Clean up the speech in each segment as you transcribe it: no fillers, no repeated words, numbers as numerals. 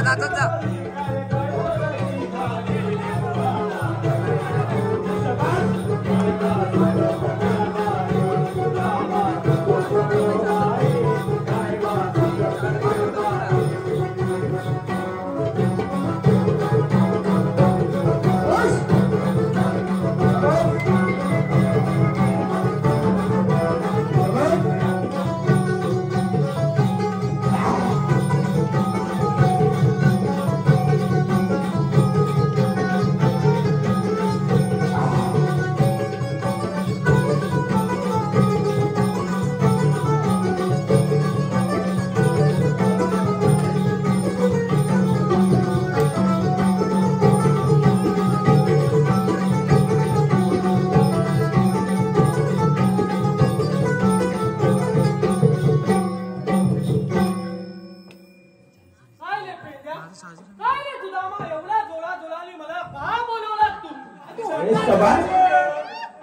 नाचत जा.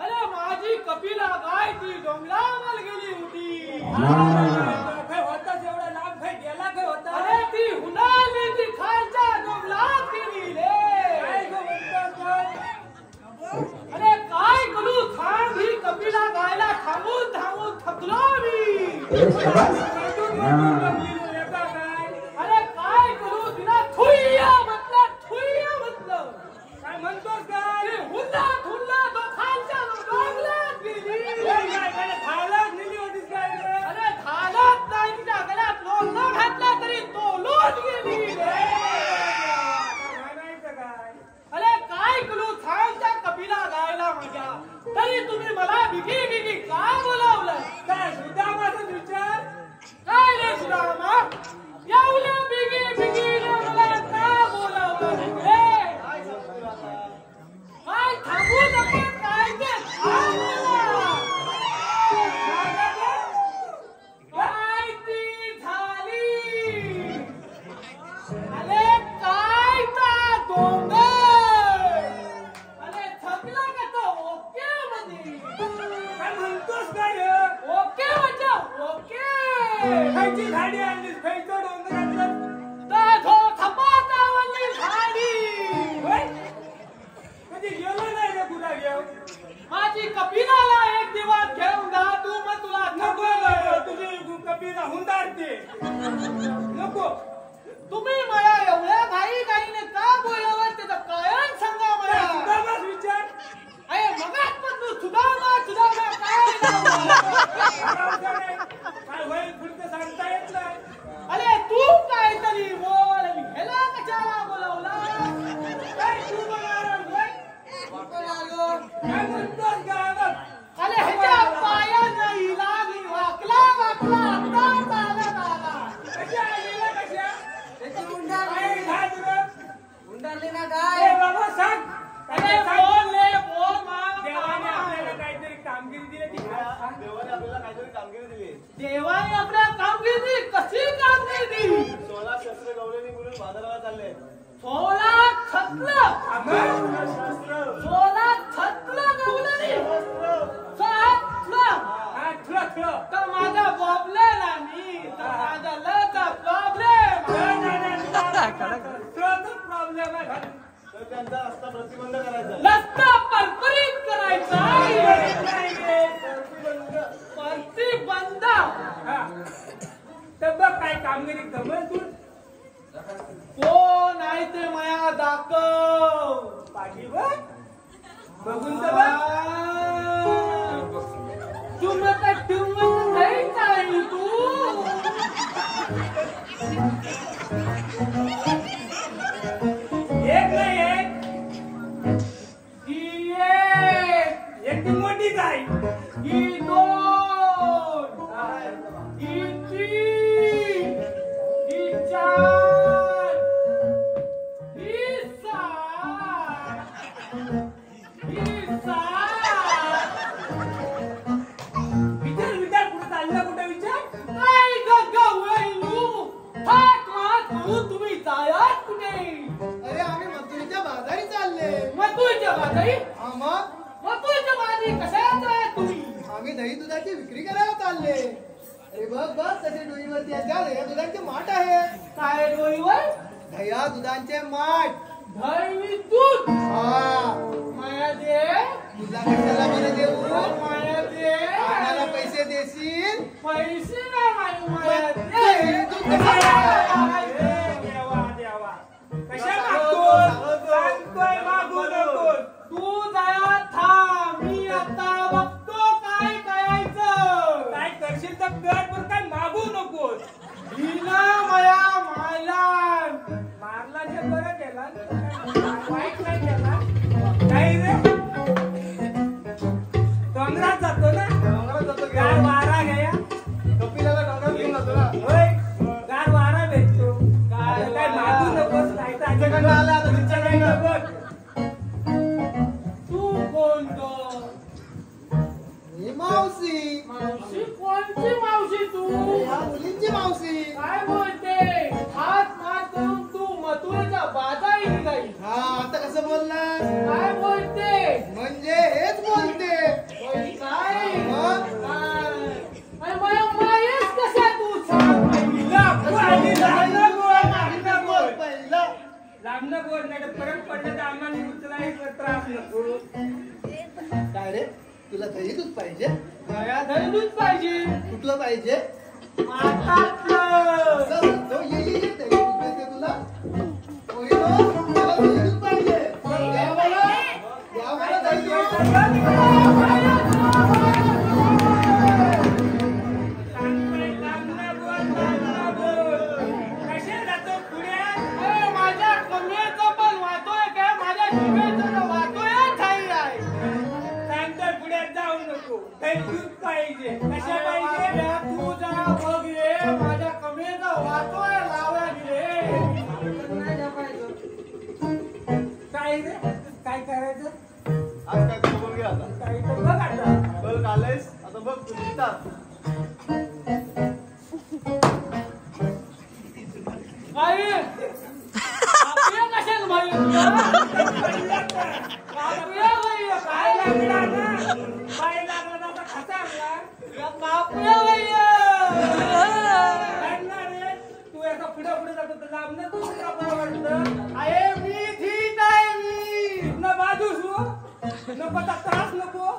अरे माझी कपिला गाय ती डोंगरावर गेली होती. काय होता एवढा लाभ काय गेला काय होता. अरे ती हुनाली ती खालच्या डोंगरात गेली रे. अरे काय करू थांब ही कपिला गायला थांबून थांबून थकलो मी. अरे काय करू तिला थुईया म्हटलं थुईया म्हटलं. काय म्हणतोस काय हुंडा हुंडा तो खालच्या डोंगरात गेली. खायलाच नेली होतीस काय. अरे खायलाच नाही तिच्या गळ्यात लोट न घातला तरी तो लोट गेली रे. अरे काय करू थांबच्या कपिला गायला माझ्या तरी तुम्ही मला बिगी बिगी का बोलावलं. काय सुदामाचा विचार काय रे सुदामा एवढ्या बिगी बिगी मला का बोलावलं रे. काय थांबू नको काय ते काय ती झाली. अरे काय ता डोंगर. अरे थकला का तो ओके मध्ये. काय म्हणतोस काय ओके म्हणजे ओके. खायची झाडी आणलीस खायचं डोंगर आणलं थपातावरली झाडी. गेलो नाही रे तुला घेऊन. माझी कपिलाला एक दिवस घेऊन जा तू मग तुला नको. तुझी कपिला हुंदारते नको. तुम्ही मला एवढ्या घाई घाईने का बोलावं त्याचं कारण सांगा मला. सुदामाच विचार. अरे मगाच पण तू सुदामा सुदामा काय होईल पुढचं सांगता येत नाही. अरे तू काहीतरी बोल ह्याला कशाला बोलावला. काय तू काय म्हणतोस गावात. अरे ह्याच्या पाया नाही लागली वाकला वाकला आता चालत आला. कशा आलेला कशा त्याची उंडारली ना काय बाबा सांग. अरे बोल रे बोल मा. देवाने आपल्याला काहीतरी कामगिरी दिली. देवाने आपल्याला काहीतरी कामगिरी दिली. देवाने आपल्याला कामगिरी दिली. कशी कामगिरी दिली. 16 शस्त्र गवलेली म्हणून बाजाराला चालले. 16 छत्र 16 छत्र गवलेली. तर माझा प्रॉब्लेम मी तर माझा लचा प्रॉब्लेम प्रॉब्लेम आहे. तर त्यांचा रस्ता प्रतिबंध करायचा. रस्ता परपरीत करायचा. प्रतिबंध तर बघ काय कामगिरी जमल तू. कोण आहे ते माया दाखव. पाठीवर बघून तर तुम्ही काय ठेवून नाही काय तू. एक नाही एक मोठी काय ही 2 ही 3 ही 4 ही 7 विचार कुठे चालला कुठे विचार काय गग्गा वैनू थाक मात म्हणून तुम्ही जायात कुठे. अरे आम्ही मथुरीच्या बाजारी चालले. मथुरीच्या बाजारी. मथुरीच्या बाजारी कशाला आहे तुम्ही. आम्ही दही दुधाची विक्री करायला चालले. अरे बघ बघ तसे डोईवरती या दुधाचे माठ आहे. काय डोईवर दह्या दुधांचे माठ. दही दूध. हा. माया दे. तुला कशाला बरं देऊ? माया दे. आम्हाला पैसे देशील? पैसे ना माया दे. तू कशाला? देवा देवा कशा मागतो? सांगतोय मागू नको. तू जरा थांब. मी आता बघतो काय करायचं. काय करशील तर कर, पण काय मागू नकोस. हिला माया मारला जे बरं केला, वाईट नाही केला. काही रे डोंगरात जातो ना, गार वारा घ्या. कपिलाला डोंगरात घेऊन जातो ना. होय, गार वारा भेटतो. काय मागू नकोस. नाही तर तुझ्याकडनं आला आता तुमच्याकडनं. बघ. तू कोणतो? ही मावशी. मावशी? कोणची मावशी तू? या मुलींची मावशी. काय बोलते? हात मात करून तू मथुरेच्या बाजारी निघाली. हा, आता कसं बोललास? काय बोलते? म्हणजे हेच बोलते. काय? मग? आणि मला मायेच कशा तू सांग पहिला. लागणं बोल पहिला. लागणं बोल, नाही तर परत पडलं तर आम्हाला उचलायला त्रास नको. काय रे, तुला दही दूध पाहिजे? माया दही दूध पाहिजे. कुठलं पाहिजे? माठातलं. असं म्हणतो, ये ये ये, दही दूध पाहिजे तुला? होय हो, मला दही दूध पाहिजे. द्या मला. द्या मला दही दूध. माझ्या कमरेचं पण वाटोय काय, माझ्या जिभेचं वाटोय ठाई आहे. सांगतोय पुढे जाऊ नको. काही दूध पाहिजे. कशा पाहिजे? तू जरा बघ रे, माझ्या कमरेचं वाटोय लावा रे. काय रे, काय करायचं? आज काय तू बोल घे आता. काही तर बघ आता. बघ आलेस, आता बघ तू निघतात. आई, आपल्या कशाला माहिती तुला? आपल्या बाई, काय लागला ना? बाई लागला तर आता खाता आणला. या कापल्या बाई. काय ना रे, तू असा पुढे पुढे जातो तर लांबनं तू कापला वाटतं. आहे मी ठीक आहे मी. न बाजूस हो. नको तर त्रास नको.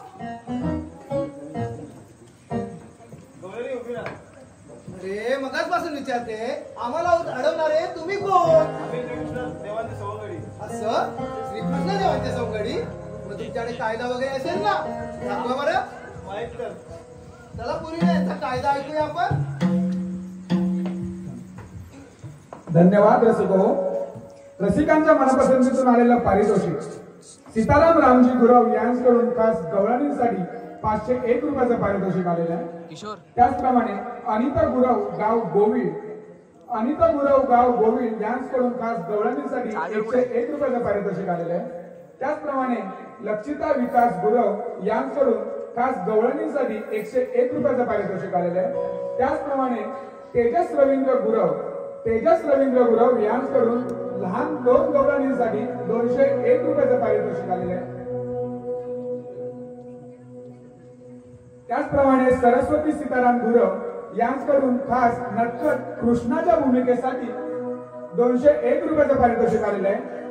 अरे मगाचपासून विचारते, आम्हाला अडवणारे तुम्ही कोण? देवांचे सवंगडी. असं श्रीकृष्ण देवांचे सवंगडी? मग तुमच्याकडे कायदा वगैरे असेल ना, दाखवा बरं. माहित कर. चला पूर्वी यांचा कायदा ऐकूया आपण. धन्यवाद रसिको. रसिकांच्या मनपसंतीतून आलेलं पारितोषिक सीताराम रामजी गुरव यांच्याकडून खास गवळणीसाठी 501 रुपयाचं पारितोषिक आलेलं आहे. त्याचप्रमाणे अनिता गुरव गाव गोविल यांच्याकडून खास गवळणीसाठी 101 रुपयाचं पारितोषिक आलेलं आहे. त्याचप्रमाणे लक्षिता विकास गुरव यांच्याकडून खास गवळणीसाठी 101 रुपयाचं पारितोषिक आलेलं आहे. त्याचप्रमाणे तेजस रवींद्र गुरव यांच्याकडून लहान 2 गवळणीसाठी 201 रुपयाचं पारितोषिक आलेलं आहे. त्याचप्रमाणे सरस्वती सीताराम गुरव यांच्याकडून खास नटखट कृष्णाच्या भूमिकेसाठी 201 रुपयाचं पारितोषिक आलेलं आहे.